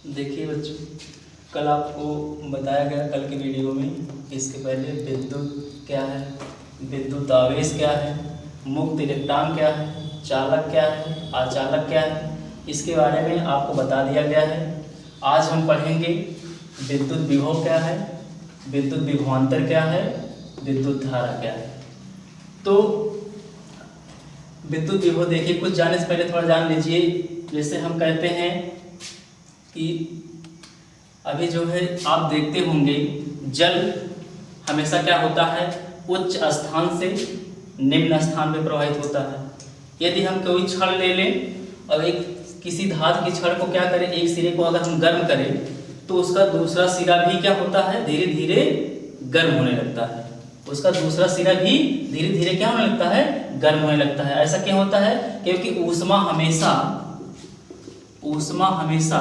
देखिए बच्चों, कल आपको बताया गया कल की वीडियो में, इसके पहले विद्युत क्या है, विद्युत आवेश क्या है, मुक्त इलेक्ट्रॉन क्या है, चालक क्या है, अचालक क्या है, इसके बारे में आपको बता दिया गया है। आज हम पढ़ेंगे विद्युत विभव क्या है, विद्युत विभवांतर क्या है, विद्युत धारा क्या है। तो विद्युत विभव देखिए, कुछ जानने से पहले थोड़ा जान लीजिए। जैसे हम कहते हैं कि अभी जो है आप देखते होंगे जल हमेशा क्या होता है, उच्च स्थान से निम्न स्थान में प्रवाहित होता है। यदि हम कोई छड़ ले लें और एक किसी धातु की छड़ को क्या करें, एक सिरे को अगर हम गर्म करें तो उसका दूसरा सिरा भी क्या होता है, धीरे धीरे गर्म होने लगता है। उसका दूसरा सिरा भी धीरे धीरे क्या होने लगता है, गर्म होने लगता है। ऐसा क्यों होता है? क्योंकि ऊष्मा हमेशा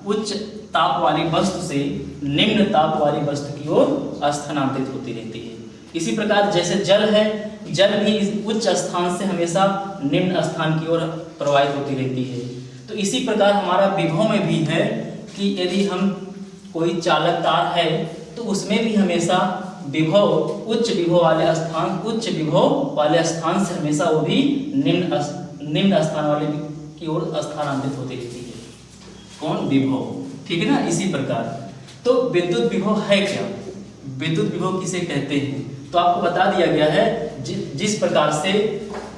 उच्च ताप वाली वस्तु से निम्न ताप वाली वस्तु की ओर स्थानांतरित होती रहती है। इसी प्रकार जैसे जल है, जल भी उच्च स्थान से हमेशा निम्न स्थान की ओर प्रवाहित होती रहती है। तो इसी प्रकार हमारा विभव में भी है कि यदि हम कोई चालक तार है तो उसमें भी हमेशा विभव उच्च विभव वाले स्थान से हमेशा वो भी निम्न स्थान वाले की ओर स्थानांतरित होती रहती है। कौन? विभव। ठीक है ना। इसी प्रकार तो विद्युत विभव है क्या, विद्युत विभव किसे कहते हैं, तो आपको बता दिया गया है। जिस प्रकार से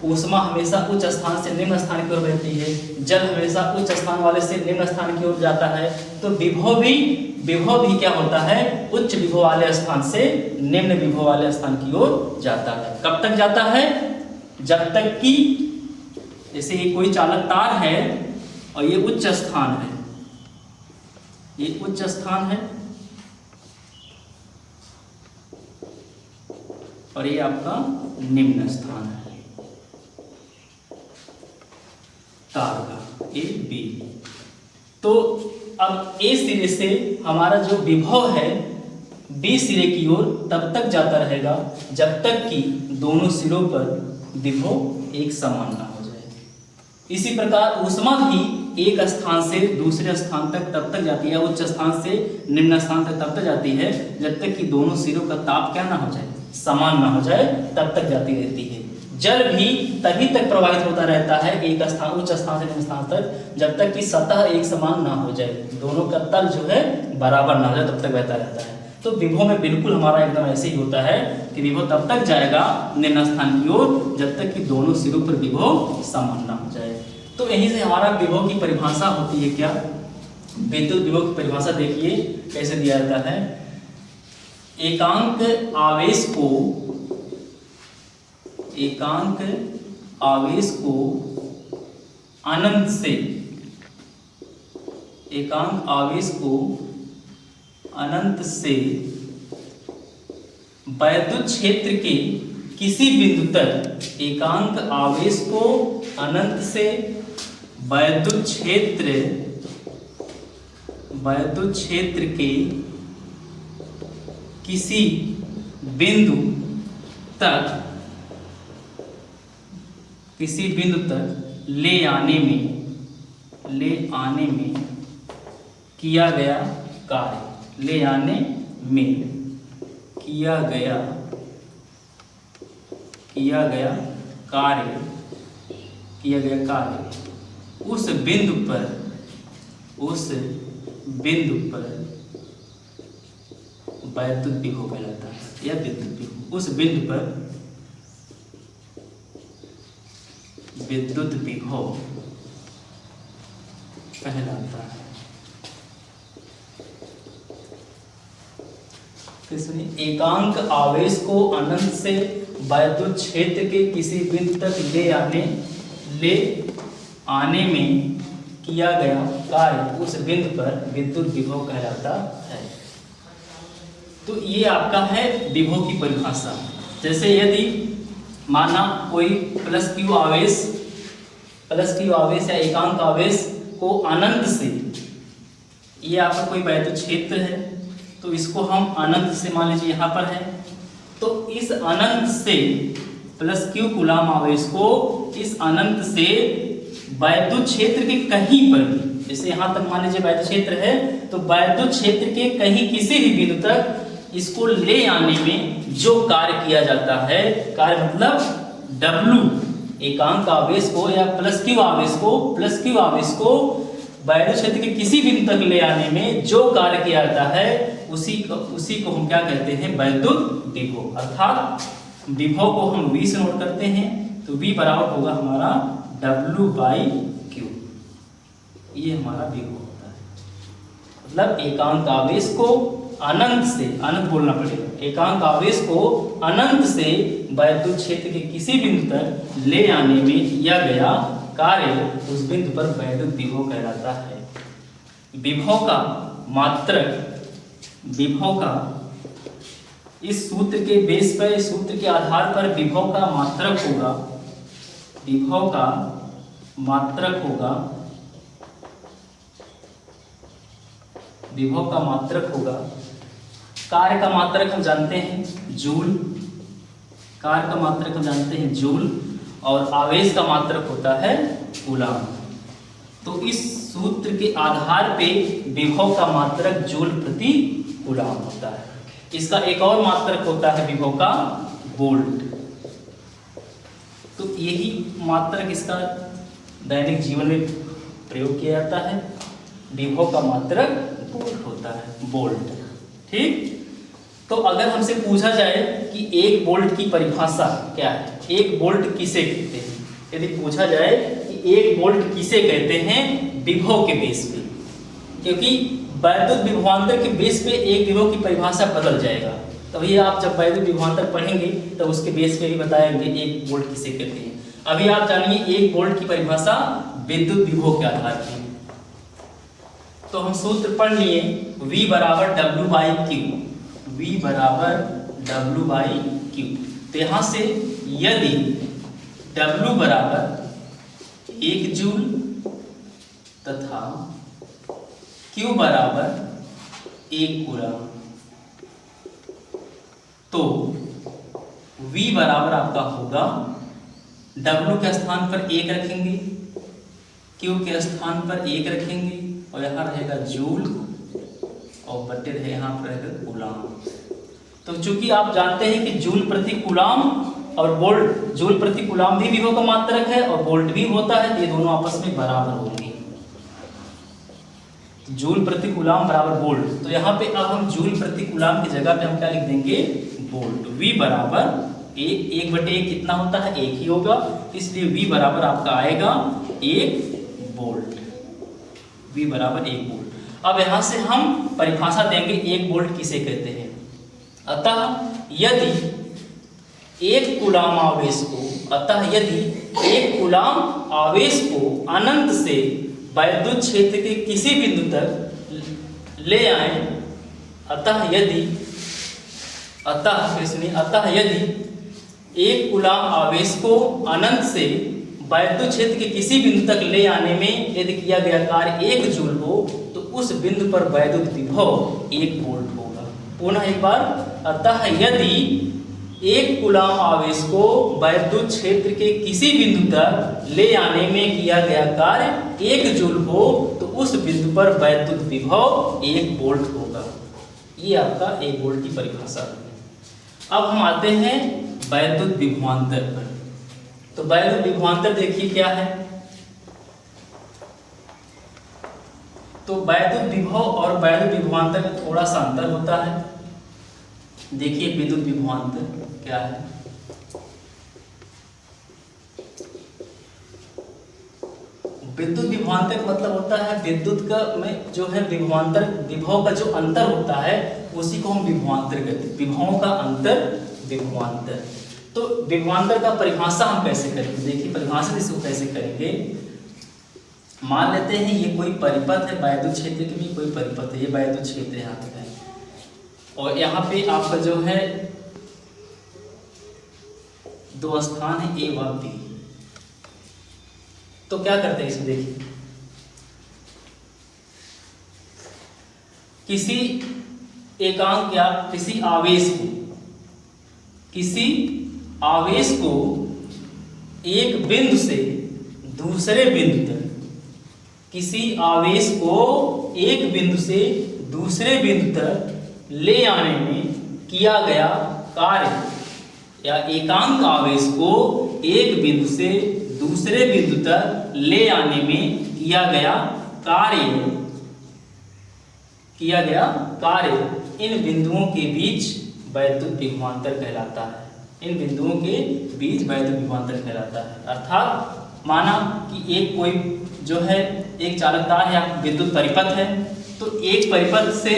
ऊष्मा हमेशा उच्च स्थान से निम्न स्थान की ओर बहती है, जल हमेशा उच्च स्थान वाले से निम्न स्थान की ओर जाता है, तो विभव भी क्या होता है, उच्च विभव वाले स्थान से निम्न विभव वाले स्थान की ओर जाता है। कब तक जाता है? जब तक कि जैसे ये कोई चालक तार है और ये उच्च स्थान है, ये उच्च स्थान है और ये आपका निम्न स्थान है तार का, ए बी। तो अब ए सिरे से हमारा जो विभव है बी सिरे की ओर तब तक जाता रहेगा जब तक कि दोनों सिरों पर विभव एक समान ना हो जाए। इसी प्रकार ऊष्मा भी एक स्थान से दूसरे स्थान तक तब तक जाती है, उच्च स्थान से निम्न स्थान तक तब तक जाती है जब तक कि दोनों सिरों का ताप क्या ना हो जाए, समान ना हो जाए, तब तक जाती रहती है। जल भी तभी तक प्रवाहित होता रहता है एक स्थान उच्च स्थान से निम्न स्थान तक जब तक कि सतह एक समान ना हो जाए, दोनों का तल जो है बराबर ना हो जाए, तब तक बहता रहता है। तो विभव में बिल्कुल हमारा एकदम ऐसे ही होता है कि विभव तब तक जाएगा निम्न स्थान की ओर जब तक कि दोनों सिरों पर विभव समान ना हो जाए। तो यहीं से हमारा विभव की परिभाषा होती है क्या, विद्युत विभव की परिभाषा देखिए कैसे दिया जाता है। एकांक आवेश को अनंत से वैद्युत क्षेत्र के किसी बिंदु तक, एकांक आवेश को अनंत से वैद्युत क्षेत्र के किसी बिंदु तक ले आने में किया गया कार्य उस बिंदु पर वैद्युत विभव कहलाता है या विद्युत विभव। उस बिंदु पर विद्युत विभव कहलाता है। तो सुनिए, एकांक आवेश को अनंत से वैद्युत क्षेत्र के किसी बिंदु तक ले आने में किया गया कार्य उस बिंदु पर विद्युत विभव कहलाता है। तो ये आपका है विभव की परिभाषा। जैसे यदि माना कोई प्लस क्यू आवेश या एकांक आवेश को अनंत से, ये आपका कोई वैद्युत क्षेत्र है तो इसको हम अनंत से मान लीजिए यहाँ पर है, तो इस अनंत से प्लस क्यू कूलाम आवेश को इस अनंत से वैद्युत क्षेत्र के कहीं पर भी जैसे यहाँ तक मान लीजिए वैद्युत क्षेत्र है, तो वैद्युत क्षेत्र के कहीं किसी भी बिंदु तक इसको ले आने में जो कार्य किया जाता है, कार्य मतलब W एकांक आवेश को या प्लस क्यू आवेश को वैद्युत क्षेत्र के किसी बिंदु तक ले आने में जो कार्य किया जाता है उसी को हम क्या कहते हैं, वैद्युत विभव। अर्थात विभव को हम V से नोट करते हैं, तो V बराबर होगा हमारा W/Q। ये हमारा विभव होता है। मतलब एकांक आवेश को अनंत से, अनंत बोलना पड़ेगा, एकांक आवेश को अनंत से वैद्युत क्षेत्र के किसी बिंदु तक ले आने में किया गया कार्य उस बिंदु पर वैद्युत विभव कहलाता है। विभव का मात्रक, विभव का इस सूत्र के बेस पर, इस सूत्र के आधार पर विभव का मात्रक होगा, विभव का मात्रक होगा, विभव का मात्रक होगा, कार्य का मात्रक हम जानते हैं जूल, कार्य का मात्रक हम जानते हैं जूल, और आवेश का मात्रक होता है कूलाम। तो इस सूत्र के आधार पे विभव का मात्रक जूल प्रति कूलाम होता है। इसका एक और मात्रक होता है विभव का वोल्ट। तो यही मात्रक इसका दैनिक जीवन में प्रयोग किया जाता है। विभव का मात्रक वोल्ट होता है, वोल्ट। ठीक, तो अगर हमसे पूछा जाए कि एक वोल्ट की परिभाषा क्या है, एक वोल्ट किसे कहते हैं, यदि पूछा जाए कि एक वोल्ट किसे कहते हैं, विभव के बेस पे, क्योंकि वैद्युत विभवांतर के बेस पे एक विभव की परिभाषा बदल जाएगा। तभी आप जब वैद्युत विभवांतर पढ़ेंगे तो उसके बेस पे भी बताएंगे एक वोल्ट किसे कहते हैं। अभी आप जानिए एक वोल्ट की परिभाषा विद्युत विभव के आधार पर। तो हम सूत्र पढ़ लिए, V बराबर W/Q, V बराबर W/Q। तो यहाँ से यदि W बराबर 1 जूल तथा Q बराबर 1 कूलम, तो V बराबर आपका होगा, W के स्थान पर 1 रखेंगे, Q के स्थान पर 1 रखेंगे, और यहाँ रहेगा जूल और बटे रहे यहाँ पर रहेगा कूलाम। तो चूंकि आप जानते हैं कि जूल प्रति कूलाम और वोल्ट, जूल प्रति कूलाम भी विभव का मात्रक है और वोल्ट भी होता है, तो ये दोनों आपस में बराबर होंगे। जूल प्रति कूलाम बराबर वोल्ट। तो यहाँ पे अब हम जूल प्रति कूलाम की जगह पे हम क्या लिख देंगे, वोल्ट। V बराबर 1/1 कितना होता है, 1 ही होगा, इसलिए V बराबर आपका आएगा 1 वोल्ट। V बराबर 1 वोल्ट। अब यहाँ से हम परिभाषा देंगे 1 वोल्ट किसे कहते हैं। अतः यदि एक कूलाम आवेश को अनंत से वैद्युत क्षेत्र के किसी बिंदु तक ले आए, अतः यदि एक कूलाम आवेश को अनंत से वैद्युत क्षेत्र के किसी बिंदु तक ले आने में यदि किया गया कार्य 1 जूल हो, तो उस बिंदु पर वैद्युत विभव 1 वोल्ट होगा। पुनः एक बार, अतः यदि एक कूलाम आवेश को वैद्युत क्षेत्र के किसी बिंदु तक ले आने में किया गया कार्य 1 जूल हो, तो उस बिंदु पर वैद्युत विभव 1 वोल्ट होगा। ये आपका 1 वोल्ट की परिभाषा है। अब हम आते हैं वैद्युत विभवांतर पर। तो वैद्युत विभवांतर देखिए क्या है। तो वैद्युत विभव और वैद्युत विभवांतर में थोड़ा सा अंतर होता है। देखिए विद्युत विभवांतर क्या है। विद्युत विभवांतर का मतलब होता है विद्युत का में जो है विभवांतर, विभव का जो अंतर होता है उसी को हम विभवांतर कहते हैं। विभवों का अंतर विभवांतर। तो विभवांतर का परिभाषा हम कैसे करेंगे, देखिए परिभाषा इसको कैसे करेंगे। मान लेते हैं ये कोई परिपथ है, वैद्युत क्षेत्र के भी कोई परिपथ है, ये वैद्युत क्षेत्र यहाँ तक है, और यहाँ पे आपका जो है 2 स्थान है A व B। तो क्या करते हैं इसमें देखिए, किसी एकांक या किसी आवेश को एक बिंदु से दूसरे बिंदु तक किसी आवेश को एक बिंदु से दूसरे बिंदु तक ले आने में किया गया कार्य, या एकांक आवेश को एक बिंदु से दूसरे बिंदु तक ले आने में किया गया कार्य इन बिंदुओं के बीच वैद्युत विभवांतर कहलाता है। इन बिंदुओं के बीच वैद्युत विभवांतर कहलाता है। अर्थात माना कि एक कोई जो है एक चालकदार या विद्युत परिपथ है, तो एक परिपथ से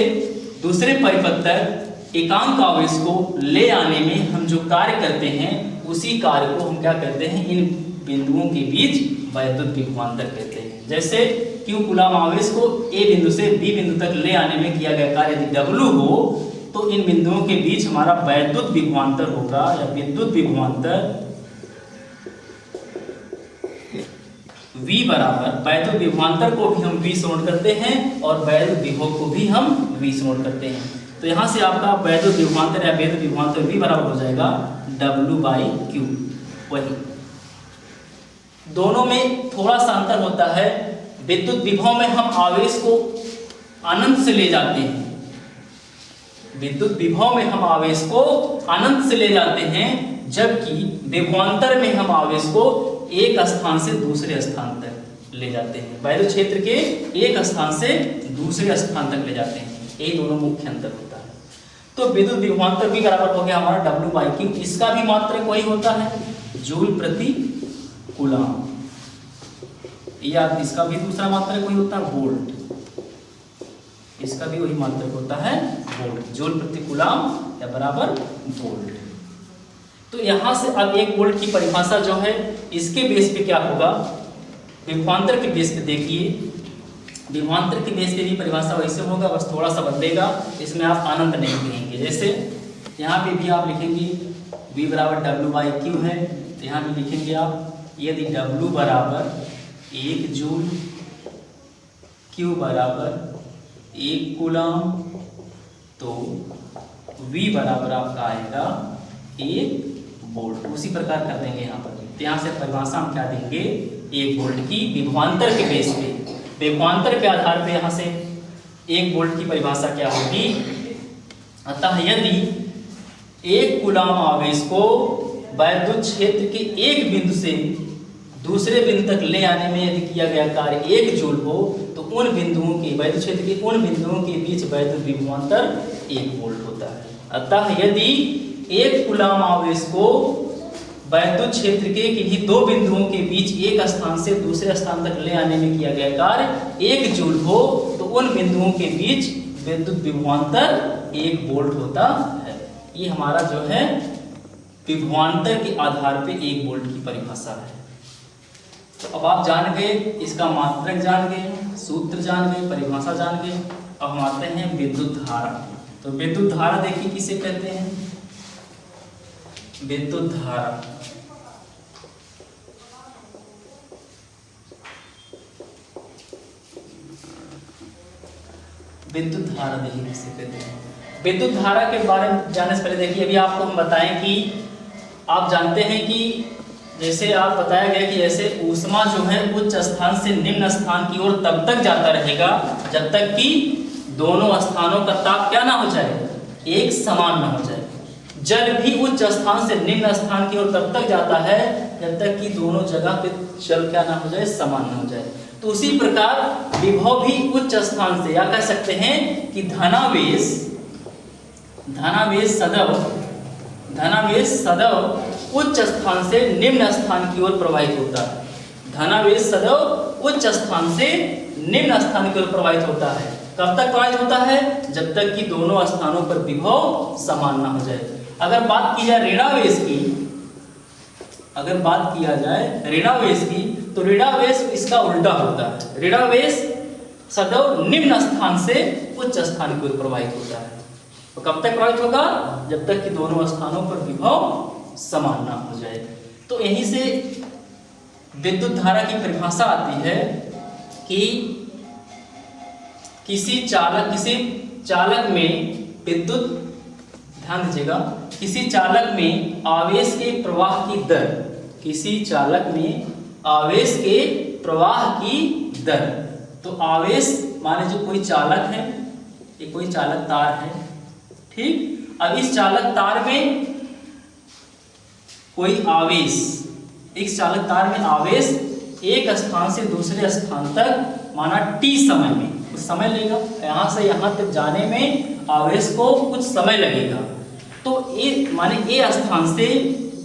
दूसरे परिपथ तक एकांक आवेश को ले आने में हम जो कार्य करते हैं, उसी कार्य को हम क्या कहते हैं, इन बिंदुओं के बीच वैद्युत विभवांतर कहते हैं। जैसे Q कूलाम आवेश को A बिंदु से B बिंदु तक ले आने में किया गया कार्य यदि W हो, तो इन बिंदुओं के बीच हमारा वैद्युत विभवांतर होगा, या विद्युत विभवांतर V बराबर, वैद्युत विभवांतर को भी हम V से नोट करते हैं और वैद्युत विभव को भी हम V से नोट करते हैं। तो यहाँ से आपका वैद्युत विभवांतर या वैद्युत विभवांतर V बराबर हो जाएगा W/Q। वही दोनों में थोड़ा सा अंतर होता है। विद्युत विभव में हम आवेश को अनंत से ले जाते हैं, विद्युत विभव में हम आवेश को अनंत से ले जाते हैं, जबकि विभवांतर में हम आवेश को एक स्थान से दूसरे स्थान तक ले जाते हैं। वैद्युत क्षेत्र के एक स्थान से दूसरे स्थान तक ले जाते हैं। यही दोनों मुख्य अंतर होता है। तो विद्युत विभवांतर भी बराबर हो गया हमारा W/Q। इसका भी मात्रक वही होता है, जूल प्रति कूलाम, या इसका भी दूसरा मात्रक वही होता है, वोल्ट। इसका भी वही मात्रक होता है, वोल्ट, जूल प्रति कूलाम या बराबर वोल्ट। तो यहां से अब 1 वोल्ट की परिभाषा जो है, इसके बेस पे क्या होगा, विभवांतर के बेस पे देखिए। विभवांतर के बेस पे भी परिभाषा वैसे होगा, बस थोड़ा सा बदलेगा, इसमें आप अनंत नहीं लिखेंगे। जैसे यहाँ पे भी आप लिखेंगे V बराबर W/Q है, तो यहाँ पे लिखेंगे आप यदि W बराबर 1 जूल, Q बराबर 1 कूलाम, तो V बराबर आपका आएगा 1 वोल्ट। उसी प्रकार कर देंगे यहाँ पर। तो यहाँ से परिभाषा हम क्या देंगे, 1 वोल्ट की विभवांतर के बेस पे, विभवांतर के आधार पे यहाँ से 1 वोल्ट की परिभाषा क्या होगी। अतः यदि 1 कूलाम आवेश को वैद्युत क्षेत्र के एक बिंदु से दूसरे बिंदु तक ले आने में यदि किया गया कार्य 1 जूल हो, तो उन बिंदुओं के वैद्युत क्षेत्र के उन बिंदुओं के बीच वैद्युत विभवांतर 1 वोल्ट होता है। अतः यदि 1 कूलाम आवेश को वैद्युत क्षेत्र के किन्हीं 2 बिंदुओं के बीच एक स्थान से दूसरे स्थान तक ले आने में किया गया कार्य 1 जूल हो, तो उन बिंदुओं के बीच विद्युत विभवांतर 1 वोल्ट होता है। ये हमारा जो है विभवांतर के आधार पे 1 वोल्ट की परिभाषा है। तो अब आप जान गए, इसका मात्रक जान गए, सूत्र जान गए, परिभाषा जान गए। अब हम आते हैं विद्युत धारा। तो विद्युत धारा देखिए किसे कहते हैं, विद्युत धारा विद्युत धारा देखिए किसे कहते हैं। विद्युत धारा के बारे में जानने से पहले देखिए, अभी आपको हम बताएं कि आप जानते हैं कि जैसे आप बताया गया कि जैसे ऊष्मा जो है उच्च स्थान से निम्न स्थान की ओर तब तक जाता रहेगा जब तक कि दोनों स्थानों का ताप क्या ना हो जाए, एक समान ना हो जाए। जल भी उच्च स्थान से निम्न स्थान की ओर तब तक जाता है जब तक कि दोनों जगह पे जल क्या ना हो जाए, समान ना हो जाए। तो उसी प्रकार विभव भी उच्च स्थान से, या कह सकते हैं कि धनावेश सदैव उच्च स्थान से निम्न स्थान की ओर प्रवाहित होता है। धनावेश सदैव उच्च स्थान से निम्न स्थान की ओर प्रवाहित होता है। कब तक प्रवाहित होता है, जब तक कि दोनों स्थानों पर विभव समान ना हो जाए। अगर बात की जाए ऋणावेश की, तो ऋणावेश इसका उल्टा होता है। ऋणावेश सदैव निम्न स्थान से उच्च स्थान की ओर प्रवाहित होता है। तो कब तक प्रवाहित होगा, जब तक कि दोनों स्थानों पर विभव समान ना हो जाए। तो यहीं से विद्युत धारा की परिभाषा आती है कि किसी चालक में विद्युत, ध्यान दीजिएगा, किसी चालक में आवेश के प्रवाह की दर, तो आवेश माने जो कोई चालक है, ये कोई चालक तार है, ठीक। अब इस चालक तार में कोई आवेश, इस चालक तार में आवेश एक स्थान से दूसरे स्थान तक माना t समय में कुछ समय लेगा, यहाँ से यहाँ तक जाने में आवेश को कुछ समय लगेगा। तो ए माने ए स्थान से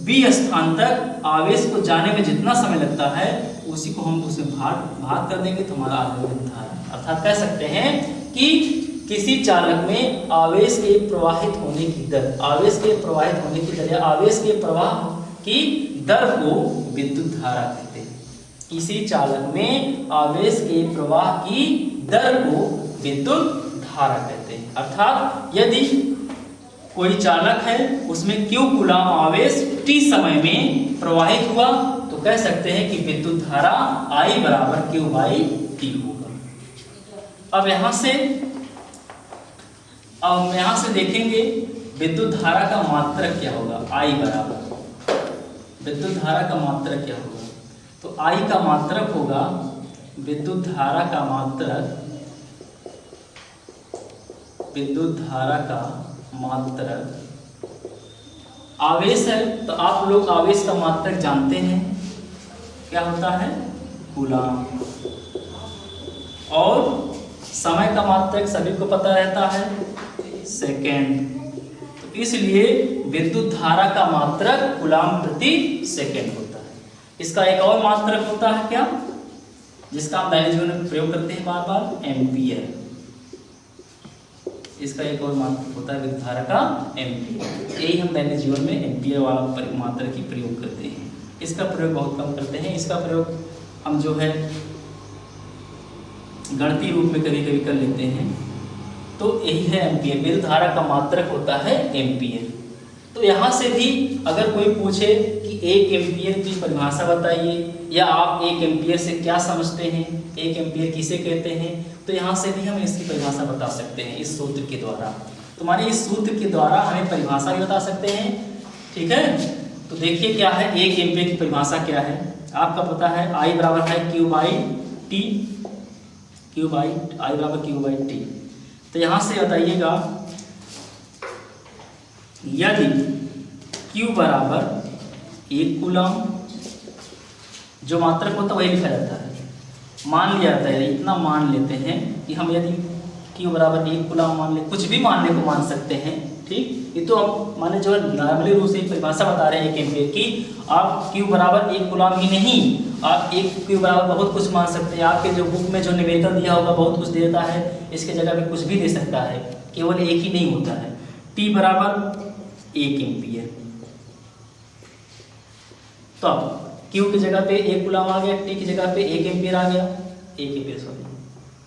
बी स्थान तक आवेश को जाने में जितना समय लगता है उसी को हम उसमें भाग कर देंगे तो हमारा आवेश धारा। अर्थात कह सकते हैं कि किसी चालक में आवेश के प्रवाहित होने की दर, आवेश के प्रवाहित होने की दर या आवेश के प्रवाह की दर को विद्युत धारा कहते हैं। किसी चालक में आवेश के प्रवाह की दर को विद्युत धारा कहते हैं। अर्थात यदि कोई चालक है उसमें Q कूलाम आवेश t समय में प्रवाहित हुआ तो कह सकते हैं कि विद्युत धारा I बराबर Q बाई T होगा। अब यहाँ से देखेंगे विद्युत धारा का मात्रक क्या होगा। I बराबर विद्युत धारा का मात्रक क्या होगा, तो I का मात्रक होगा विद्युत धारा का मात्रक, विद्युत धारा का मात्रक आवेश है। तो आप लोग आवेश का मात्रक जानते हैं क्या होता है, कूलाम। और समय का मात्रक सभी को पता रहता है, सेकेंड। तो इसलिए विद्युत धारा का मात्रक कूलाम प्रति सेकेंड होता है। इसका एक और मात्रक होता है क्या, जिसका हम दैनिक जीवन में प्रयोग करते हैं बार बार, एम्पियर। इसका एक और मात्रक होता है विद्युत धारा का एम्पियर। यही हम दैनिक जीवन में एम्पियर वाला मात्रक की प्रयोग करते हैं। इसका प्रयोग बहुत कम करते हैं। इसका प्रयोग हम जो है गणितीय रूप में कभी कभी कर लेते हैं। तो यही है एम्पियर, विद्युत धारा का मात्रक होता है एम्पियर। तो यहाँ से भी अगर कोई पूछे कि एक एम्पियर की परिभाषा बताइए या आप एक एम्पियर से क्या समझते हैं, एक एम्पियर किसे कहते हैं, तो यहाँ से भी हम इसकी परिभाषा बता सकते हैं इस सूत्र के द्वारा। तो हमारे इस सूत्र के द्वारा हमें परिभाषा भी बता सकते हैं, ठीक है। तो देखिए क्या है, एक एम्पियर की परिभाषा क्या है, आपका पता है I बराबर है Q by T, Q by I बराबर Q बाई टी। तो यहाँ से बताइएगा यदि Q बराबर 1 कूलाम, जो मात्रक होता है वही लिखा जाता है, मान लिया जाता है, इतना मान लेते हैं कि हम यदि Q बराबर 1 कूलाम मान ले, कुछ भी मानने को मान सकते हैं, ठीक। ये तो हम माने जो है नॉर्मली रूप से परिभाषा बता रहे हैं एक एम्पियर की। आप Q बराबर 1 कूलाम ही नहीं, आप एक Q बराबर बहुत कुछ मान सकते हैं। आपके जो बुक में जो निवेदन दिया होगा बहुत कुछ देता है, इसके जगह पे कुछ भी दे सकता है, केवल एक ही नहीं होता है। T बराबर 1 एम्पियर, तो अब Q की जगह पे 1 कूलाम आ गया, T की जगह पे 1 एम्पियर आ गया, 1 एम्पियर सॉरी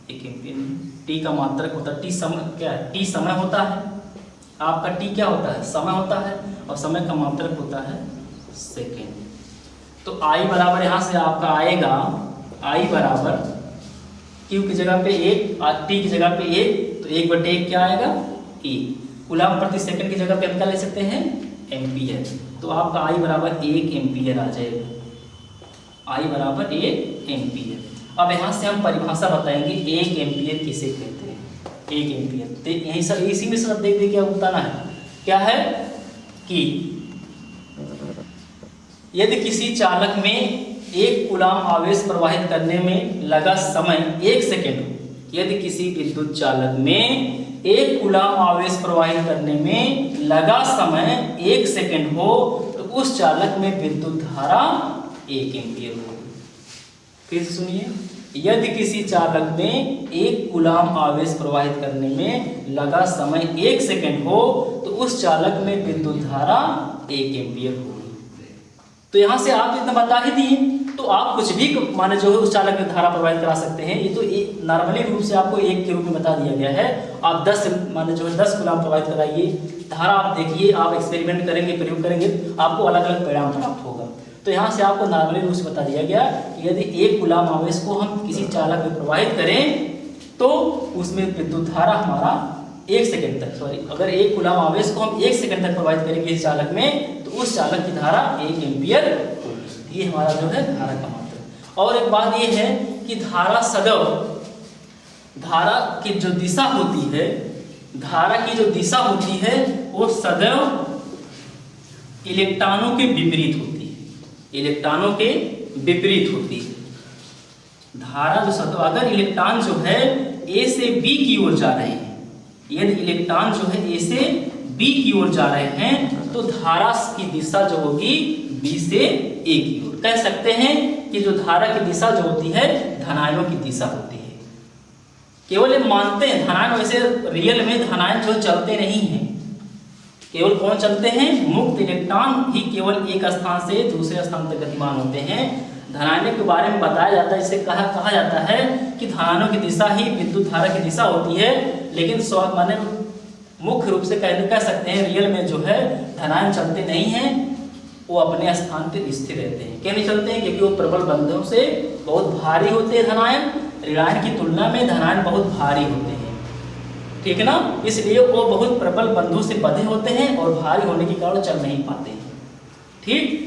1 एम्पियर नहीं, T का मात्रक होता है, T समय क्या है, T समय होता है, आपका T क्या होता है, समय होता है, और समय का मात्रक होता है सेकेंड। तो I बराबर यहाँ से आपका आएगा, I बराबर Q की जगह पे 1 और T की जगह पे 1, तो 1/1 क्या आएगा, 1 कूलाम प्रति सेकंड की जगह पे हम क्या ले सकते हैं, एम्पियर। तो आपका I बराबर 1 एम्पियर आ जाएगा, I बराबर 1 एम्पियर। अब यहाँ से हम परिभाषा बताएंगे 1 एम्पियर किसे कहते हैं, 1 एम्पियर। तो यही सब इसी में सब देख क्या बताना है, क्या है कि यदि किसी चालक में 1 कूलाम आवेश प्रवाहित करने में लगा समय 1 सेकेंड हो, यदि किसी विद्युत चालक में 1 कूलाम आवेश प्रवाहित करने में लगा समय 1 सेकेंड हो तो उस चालक में विद्युत धारा 1 एम्पियर होगी। फिर से सुनिए, यदि किसी चालक में 1 कूलाम आवेश प्रवाहित करने में लगा समय 1 सेकेंड हो तो उस चालक में विद्युत धारा 1 एम्पियर होगी। तो यहाँ से आप जितना बता ही दिए, तो आप कुछ भी माने जो है उस चालक में धारा प्रवाहित करा सकते हैं। ये तो नॉर्मली रूप से आपको 1 के रूप में बता दिया गया है। आप 10 माने जो है 10 कूलाम प्रवाहित कराइए, धारा आप देखिए, आप एक्सपेरिमेंट करेंगे, प्रयोग करेंगे, आपको अलग अलग परिणाम प्राप्त होगा। तो यहाँ से आपको नॉर्मली रूप से बता दिया गया कि यदि 1 कूलाम आवेश को हम किसी चालक में प्रवाहित करें तो उसमें विद्युत धारा हमारा 1 सेकेंड तक, सॉरी अगर 1 कूलाम आवेश को हम 1 सेकेंड तक प्रवाहित करेंगे इस चालक में तो उस चालक की धारा 1 एम्पियर होगी। ये हमारा जो है धारा का मात्रक। और एक बात ये है कि धारा सदैव धारा की जो दिशा होती है, धारा की जो दिशा होती है वो सदैव इलेक्ट्रॉनों के विपरीत होती है, इलेक्ट्रॉनों के विपरीत होती है। धारा जो सदैव, अगर इलेक्ट्रॉन जो है ए से बी की ओर जा रहे हैं, यदि इलेक्ट्रॉन जो है ए से बी की ओर जा रहे हैं तो धारा की दिशा जो होगी बी से ए की ओर। कह सकते हैं कि जो धारा की दिशा जो होती है धनायनों की दिशा होती है। केवल ये मानते हैं धनायन, वैसे रियल में धनायन जो चलते नहीं हैं, केवल कौन चलते हैं, मुक्त इलेक्ट्रॉन ही केवल एक स्थान से दूसरे स्थान तक गतिमान होते हैं। धनायनों के बारे में बताया जाता है, इसे कहा जाता है कि धनायनों की दिशा ही विद्युत धारा की दिशा होती है, लेकिन माने मुख्य रूप से कह सकते हैं रियल में जो है धनायन चलते नहीं हैं, वो अपने स्थान पर स्थिर रहते हैं। क्यों नहीं चलते हैं? क्योंकि वो प्रबल बंधों से बहुत भारी होते हैं धनायन, ऋणायन की तुलना में धनायन बहुत भारी होते हैं, ठीक है ना, इसलिए वो बहुत प्रबल बंधों से बंधे होते हैं और भारी होने के कारण चल नहीं पाते हैं। ठीक,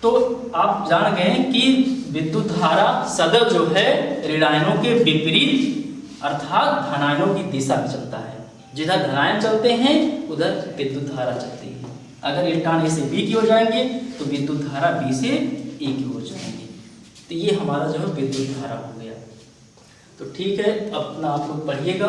तो आप जान गए कि विद्युत धारा सदैव जो है ऋणायनों के विपरीत अर्थात धनायनों की दिशा में चलता है। जिधर धनायन चलते हैं उधर विद्युत धारा चलती है। अगर इलेक्ट्रॉन ए से बी की ओर जाएंगे तो विद्युत धारा बी से ए की ओर जाएंगे। तो ये हमारा जो है विद्युत धारा हो गया। तो ठीक है, अपना आप लोग पढ़िएगा।